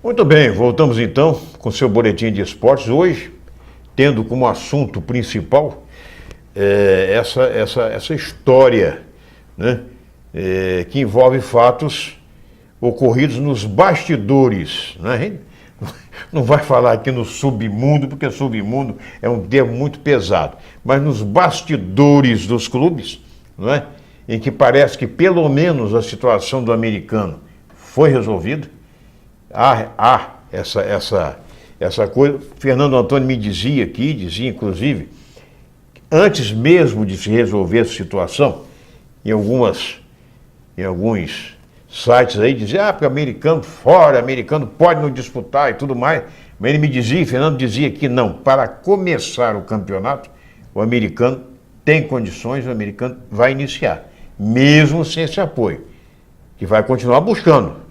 Muito bem, voltamos então com seu boletim de esportes, hoje tendo como assunto principal essa história, né, que envolve fatos ocorridos nos bastidores, né? A gente não vai falar aqui no submundo, porque submundo é um termo muito pesado, mas nos bastidores dos clubes, não é? Em que parece que pelo menos a situação do americano foi resolvida. Há essa coisa. Fernando Antônio me dizia inclusive, antes mesmo de se resolver essa situação, em alguns sites aí, dizia, porque americano fora, americano pode não disputar e tudo mais. Mas ele me dizia, Fernando dizia que não, para começar o campeonato, o americano tem condições, o americano vai iniciar, mesmo sem esse apoio, que vai continuar buscando.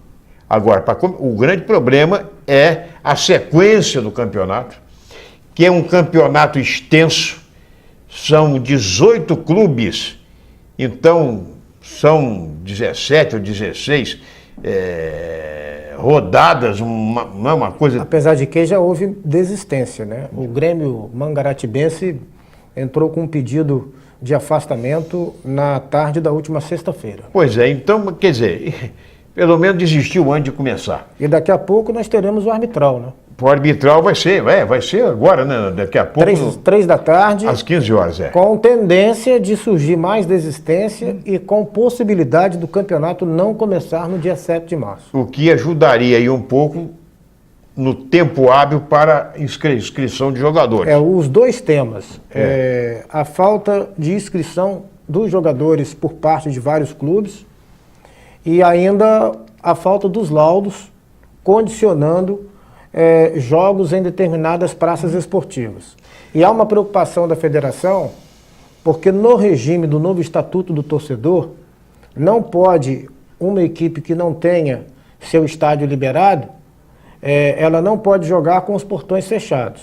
Agora, o grande problema é a sequência do campeonato, que é um campeonato extenso, são 18 clubes, então são 17 ou 16 rodadas, não é uma coisa... Apesar de que já houve desistência, né? O Grêmio Mangaratibense entrou com um pedido de afastamento na tarde da última sexta-feira. Pois é, então, quer dizer, pelo menos desistiu antes de começar. E daqui a pouco nós teremos o arbitral, né? O arbitral vai ser agora, né? Daqui a pouco. 3 da tarde. Às 15 horas, Com tendência de surgir mais desistência e com possibilidade do campeonato não começar no dia 7 de março. O que ajudaria aí um pouco no tempo hábil para inscrição de jogadores. Os dois temas. A falta de inscrição dos jogadores por parte de vários clubes e ainda a falta dos laudos condicionando jogos em determinadas praças esportivas. E há uma preocupação da federação, porque no regime do novo Estatuto do Torcedor, não pode uma equipe que não tenha seu estádio liberado, ela não pode jogar com os portões fechados.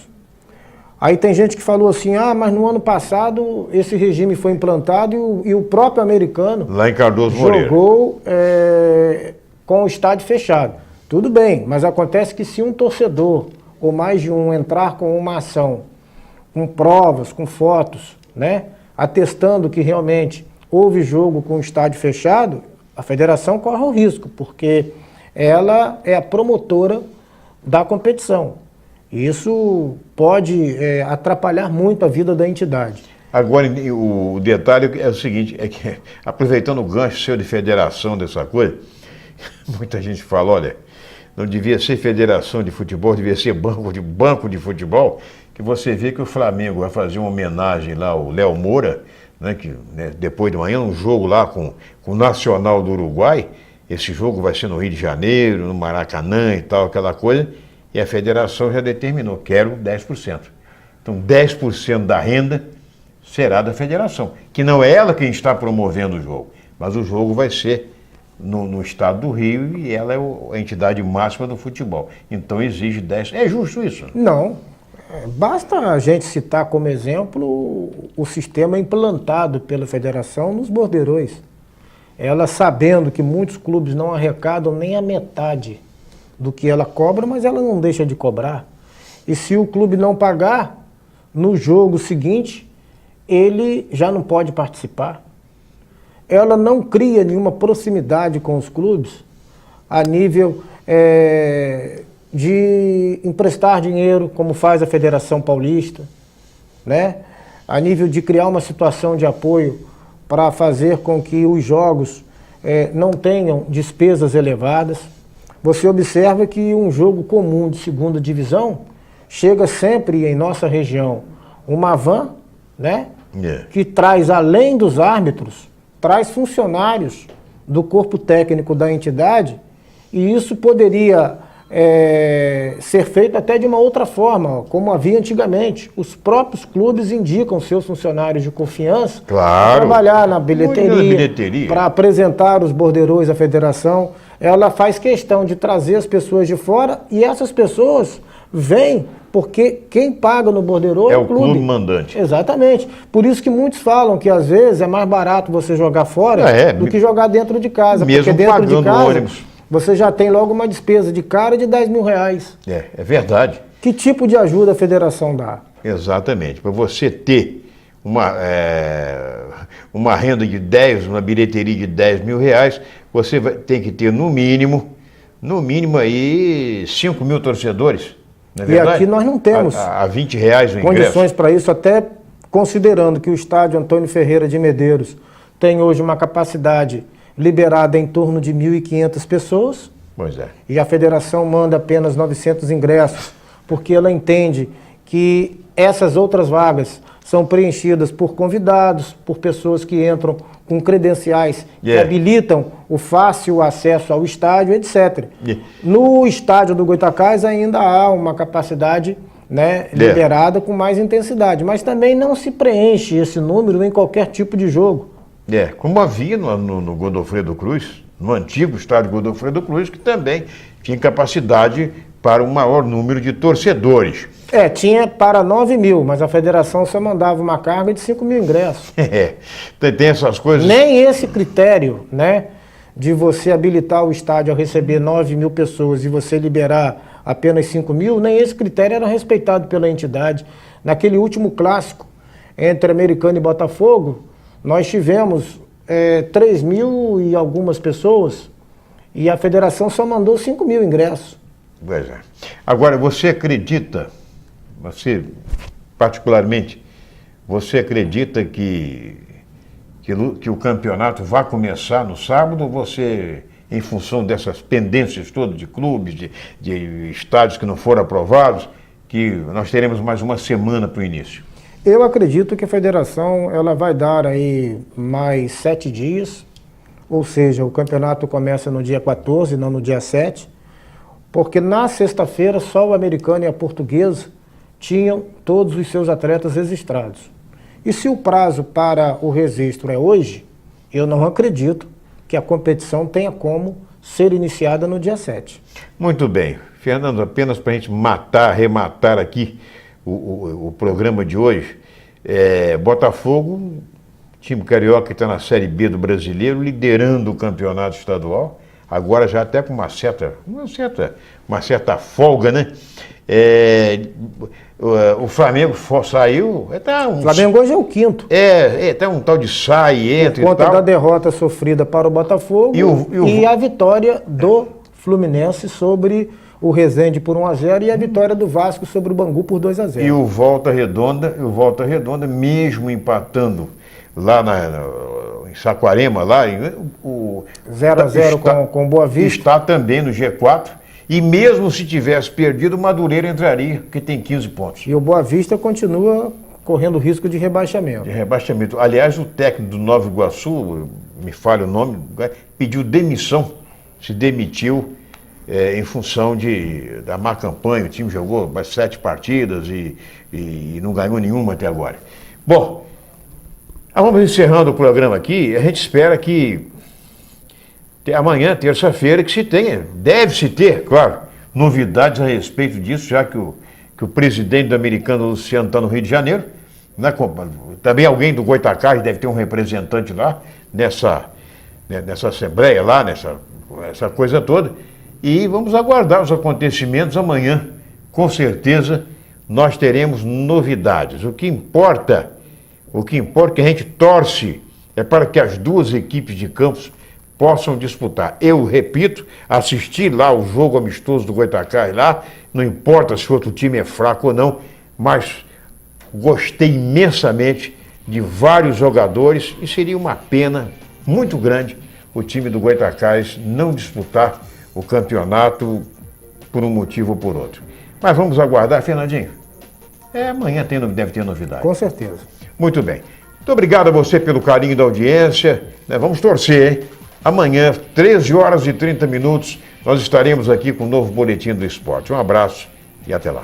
Aí tem gente que falou assim, mas no ano passado esse regime foi implantado e o próprio americano lá em Cardoso Moreira jogou com o estádio fechado. Tudo bem, mas acontece que se um torcedor ou mais de um entrar com uma ação, com provas, com fotos, né, atestando que realmente houve jogo com o estádio fechado, a federação corre o risco, porque ela é a promotora da competição. Isso pode atrapalhar muito a vida da entidade. Agora, o detalhe é o seguinte, é que, aproveitando o gancho seu de federação dessa coisa, muita gente fala, olha, não devia ser federação de futebol, devia ser banco de futebol, que você vê que o Flamengo vai fazer uma homenagem lá ao Léo Moura, né, que depois de manhã, um jogo lá com o Nacional do Uruguai, esse jogo vai ser no Rio de Janeiro, no Maracanã e tal, aquela coisa, e a federação já determinou, quero 10%. Então 10% da renda será da federação, que não é ela quem está promovendo o jogo, mas o jogo vai ser no estado do Rio e ela é a entidade máxima do futebol. Então exige 10%. É justo isso? Não. Basta a gente citar como exemplo o sistema implantado pela federação nos borderões. Ela sabendo que muitos clubes não arrecadam nem a metade do que ela cobra, mas ela não deixa de cobrar. E se o clube não pagar, no jogo seguinte, ele já não pode participar. Ela não cria nenhuma proximidade com os clubes a nível de emprestar dinheiro, como faz a Federação Paulista, né? A nível de criar uma situação de apoio para fazer com que os jogos não tenham despesas elevadas. Você observa que um jogo comum de segunda divisão chega sempre em nossa região uma van, né? Que traz, além dos árbitros, traz funcionários do corpo técnico da entidade, e isso poderia ser feito até de uma outra forma, como havia antigamente. Os próprios clubes indicam seus funcionários de confiança para trabalhar na bilheteria, para apresentar os borderões à federação. Ela faz questão de trazer as pessoas de fora e essas pessoas vêm porque quem paga no borderô é o clube mandante. Exatamente. Por isso que muitos falam que às vezes é mais barato você jogar fora do que jogar dentro de casa. Mesmo porque dentro pagando de casa ônibus. você já tem logo uma despesa de cara de 10 mil reais. É verdade. Que tipo de ajuda a federação dá? Exatamente. Para você ter uma renda de 10, uma bilheteria de 10 mil reais, você tem que ter no mínimo aí 5 mil torcedores. Não é verdade? E aqui nós não temos a 20 reais o ingresso. Condições para isso, até considerando que o estádio Antônio Ferreira de Medeiros tem hoje uma capacidade liberada em torno de 1.500 pessoas. Pois é. E a federação manda apenas 900 ingressos, porque ela entende que essas outras vagas são preenchidas por convidados, por pessoas que entram com credenciais que habilitam o fácil acesso ao estádio, etc. No estádio do Goytacás ainda há uma capacidade, né, liberada com mais intensidade, mas também não se preenche esse número em qualquer tipo de jogo. Como havia no Godofredo Cruz, no antigo estádio Godofredo Cruz, que também tinha capacidade para um maior número de torcedores. Tinha para 9 mil, mas a federação só mandava uma carga de 5 mil ingressos. Tem essas coisas. Nem esse critério, né, de você habilitar o estádio a receber 9 mil pessoas e você liberar apenas 5 mil, nem esse critério era respeitado pela entidade. Naquele último clássico entre Americano e Botafogo, nós tivemos 3 mil e algumas pessoas e a federação só mandou 5 mil ingressos. Pois é. Agora, você acredita, você particularmente, você acredita que o campeonato vai começar no sábado, ou você, em função dessas pendências todas de clubes, de estádios que não foram aprovados, que nós teremos mais uma semana para o início? Eu acredito que a federação ela vai dar aí mais 7 dias, ou seja, o campeonato começa no dia 14, não no dia 7, porque na sexta-feira só o Americano e a Portuguesa tinham todos os seus atletas registrados. E se o prazo para o registro é hoje, eu não acredito que a competição tenha como ser iniciada no dia 7. Muito bem. Fernando, apenas para a gente arrematar aqui o programa de hoje, Botafogo, time carioca que está na Série B do Brasileiro, liderando o campeonato estadual, agora já até com uma certa folga, né? O Flamengo saiu. O Flamengo hoje é o quinto. Tem um tal de sai, entra por conta da derrota sofrida para o Botafogo e a vitória do Fluminense sobre o Resende por 1-0 e a vitória do Vasco sobre o Bangu por 2-0. E o Volta Redonda, mesmo empatando lá em Saquarema, lá, o 0-0 com Boa Vista. Está também no G4. E mesmo se tivesse perdido, o Madureira entraria, porque tem 15 pontos. E o Boa Vista continua correndo risco de rebaixamento. Aliás, o técnico do Nova Iguaçu, me falha o nome, pediu demissão, se demitiu em função da má campanha. O time jogou mais 7 partidas e não ganhou nenhuma até agora. Bom, vamos encerrando o programa aqui. A gente espera que amanhã, terça-feira, que deve-se ter, claro, novidades a respeito disso, já que o presidente do Americano, Luciano, está no Rio de Janeiro, né? Também alguém do Goytacás deve ter um representante lá, nessa assembleia lá, essa coisa toda, e vamos aguardar os acontecimentos amanhã. Com certeza, nós teremos novidades. O que importa, que a gente torce, é para que as duas equipes de Campos possam disputar. Eu repito, assisti lá o jogo amistoso do Goytacás lá, não importa se o outro time é fraco ou não, mas gostei imensamente de vários jogadores e seria uma pena muito grande o time do Goytacás não disputar o campeonato por um motivo ou por outro. Mas vamos aguardar, Fernandinho. Amanhã deve ter novidade. Com certeza. Muito bem. Muito obrigado a você pelo carinho da audiência. Vamos torcer, hein? Amanhã, 13h30, nós estaremos aqui com um novo Boletim do Esporte. Um abraço e até lá.